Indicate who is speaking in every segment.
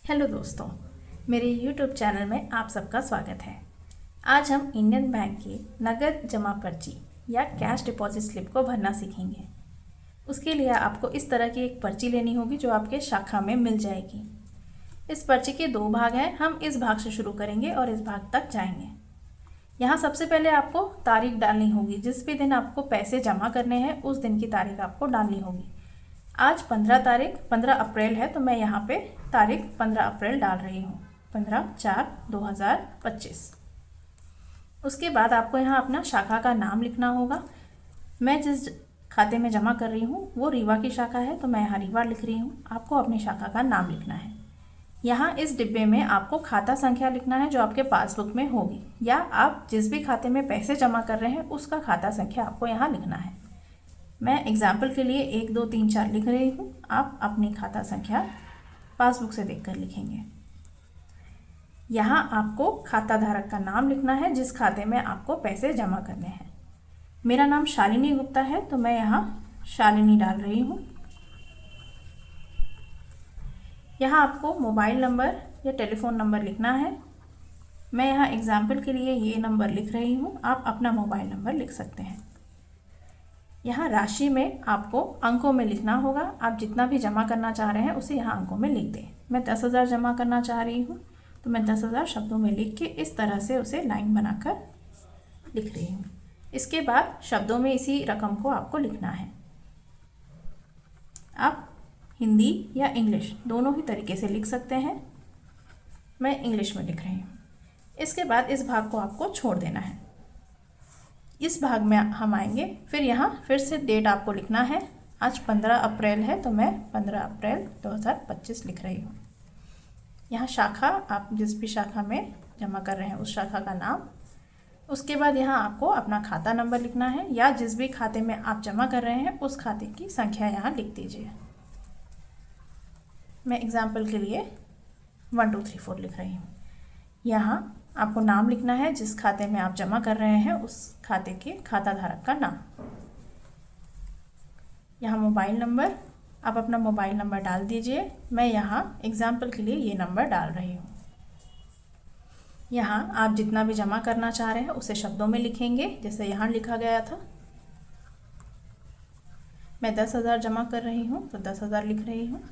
Speaker 1: Hello दोस्तों, मेरे YouTube channel में आप सबका स्वागत है। आज हम इंडियन बैंक की नगद जमा पर्ची या कैश डिपॉजिट स्लिप को भरना सीखेंगे। उसके लिए आपको इस तरह की एक पर्ची लेनी होगी जो आपके शाखा में मिल जाएगी। इस पर्ची के दो भाग हैं, हम इस भाग से शुरू करेंगे और इस भाग तक जाएंगे। यहाँ सबसे पहले आपको तारीख डालनी होगी। जिस भी दिन आपको पैसे जमा करने हैं उस दिन की तारीख आपको डालनी होगी। आज 15 अप्रैल है, तो मैं यहाँ पे तारीख 15 अप्रैल डाल रही हूँ, 15/4/2025। उसके बाद आपको यहाँ अपना शाखा का नाम लिखना होगा। मैं जिस खाते में जमा कर रही हूँ वो रीवा की शाखा है, तो मैं यहाँ रीवा लिख रही हूँ। आपको अपनी शाखा का नाम लिखना है। यहाँ इस डिब्बे में आपको खाता संख्या लिखना है जो आपके पासबुक में होगी, या आप जिस भी खाते में पैसे जमा कर रहे हैं उसका खाता संख्या आपको यहाँ लिखना है। मैं एग्जाम्पल के लिए 1 2 3 4 लिख रही हूँ। आप अपनी खाता संख्या पासबुक से देखकर लिखेंगे। यहाँ आपको खाता धारक का नाम लिखना है जिस खाते में आपको पैसे जमा करने हैं। मेरा नाम शालिनी गुप्ता है, तो मैं यहाँ शालिनी डाल रही हूँ। यहाँ आपको मोबाइल नंबर या टेलीफोन नंबर लिखना है। मैं यहाँ एग्जाम्पल के लिए ये नंबर लिख रही हूँ, आप अपना मोबाइल नंबर लिख सकते हैं। यहाँ राशि में आपको अंकों में लिखना होगा। आप जितना भी जमा करना चाह रहे हैं उसे यहाँ अंकों में लिख दें। मैं 10,000 जमा करना चाह रही हूँ, तो मैं 10,000 शब्दों में लिख के इस तरह से उसे लाइन बनाकर लिख रही हूँ। इसके बाद शब्दों में इसी रकम को आपको लिखना है। आप हिंदी या इंग्लिश दोनों ही तरीके से लिख सकते हैं। मैं इंग्लिश में लिख रही हूँ। इसके बाद इस भाग को आपको छोड़ देना है। इस भाग में हम आएंगे, फिर यहाँ फिर से डेट आपको लिखना है। आज 15 अप्रैल है, तो मैं 15 अप्रैल 2025 लिख रही हूँ। यहाँ शाखा, आप जिस भी शाखा में जमा कर रहे हैं उस शाखा का नाम। उसके बाद यहाँ आपको अपना खाता नंबर लिखना है, या जिस भी खाते में आप जमा कर रहे हैं उस खाते की संख्या यहाँ लिख दीजिए। मैं एग्जाम्पल के लिए 1 2 3 4 लिख रही हूँ। यहाँ आपको नाम लिखना है जिस खाते में आप जमा कर रहे हैं उस खाते के खाता धारक का नाम। यहाँ मोबाइल नंबर, आप अपना मोबाइल नंबर डाल दीजिए। मैं यहाँ एग्जाम्पल के लिए ये नंबर डाल रही हूँ। यहाँ आप जितना भी जमा करना चाह रहे हैं उसे शब्दों में लिखेंगे, जैसे यहाँ लिखा गया था। मैं 10,000 जमा कर रही हूँ, तो 10,000 लिख रही हूँ।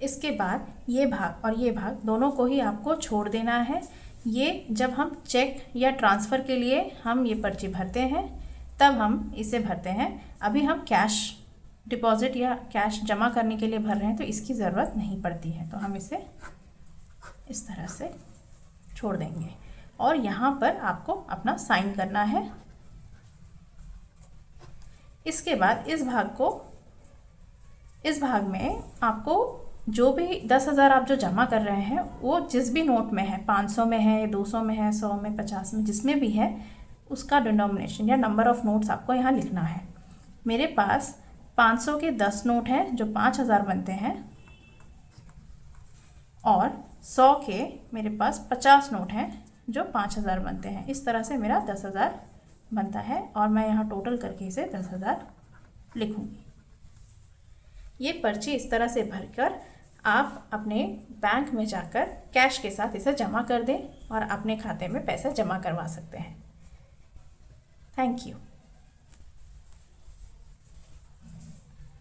Speaker 1: इसके बाद ये भाग और ये भाग दोनों को ही आपको छोड़ देना है। ये जब हम चेक या ट्रांसफ़र के लिए हम ये पर्ची भरते हैं तब हम इसे भरते हैं। अभी हम कैश डिपॉजिट या कैश जमा करने के लिए भर रहे हैं, तो इसकी ज़रूरत नहीं पड़ती है, तो हम इसे इस तरह से छोड़ देंगे। और यहाँ पर आपको अपना साइन करना है। इसके बाद इस भाग में आपको जो भी 10,000 आप जो जमा कर रहे हैं वो जिस भी नोट में है, 500 में है, 200 में है, 100 में, 50 में, जिसमें भी है उसका डिनोमिनेशन या नंबर ऑफ़ नोट्स आपको यहाँ लिखना है। मेरे पास 500 के 10 नोट हैं जो 5,000 बनते हैं, और 100 के मेरे पास 50 नोट हैं जो 5,000 बनते हैं। इस तरह से मेरा 10,000 बनता है, और मैं यहाँ टोटल करके इसे 10,000 लिखूँगी। ये पर्ची इस तरह से भरकर आप अपने बैंक में जाकर कैश के साथ इसे जमा कर दें और अपने खाते में पैसे जमा करवा सकते हैं। Thank you.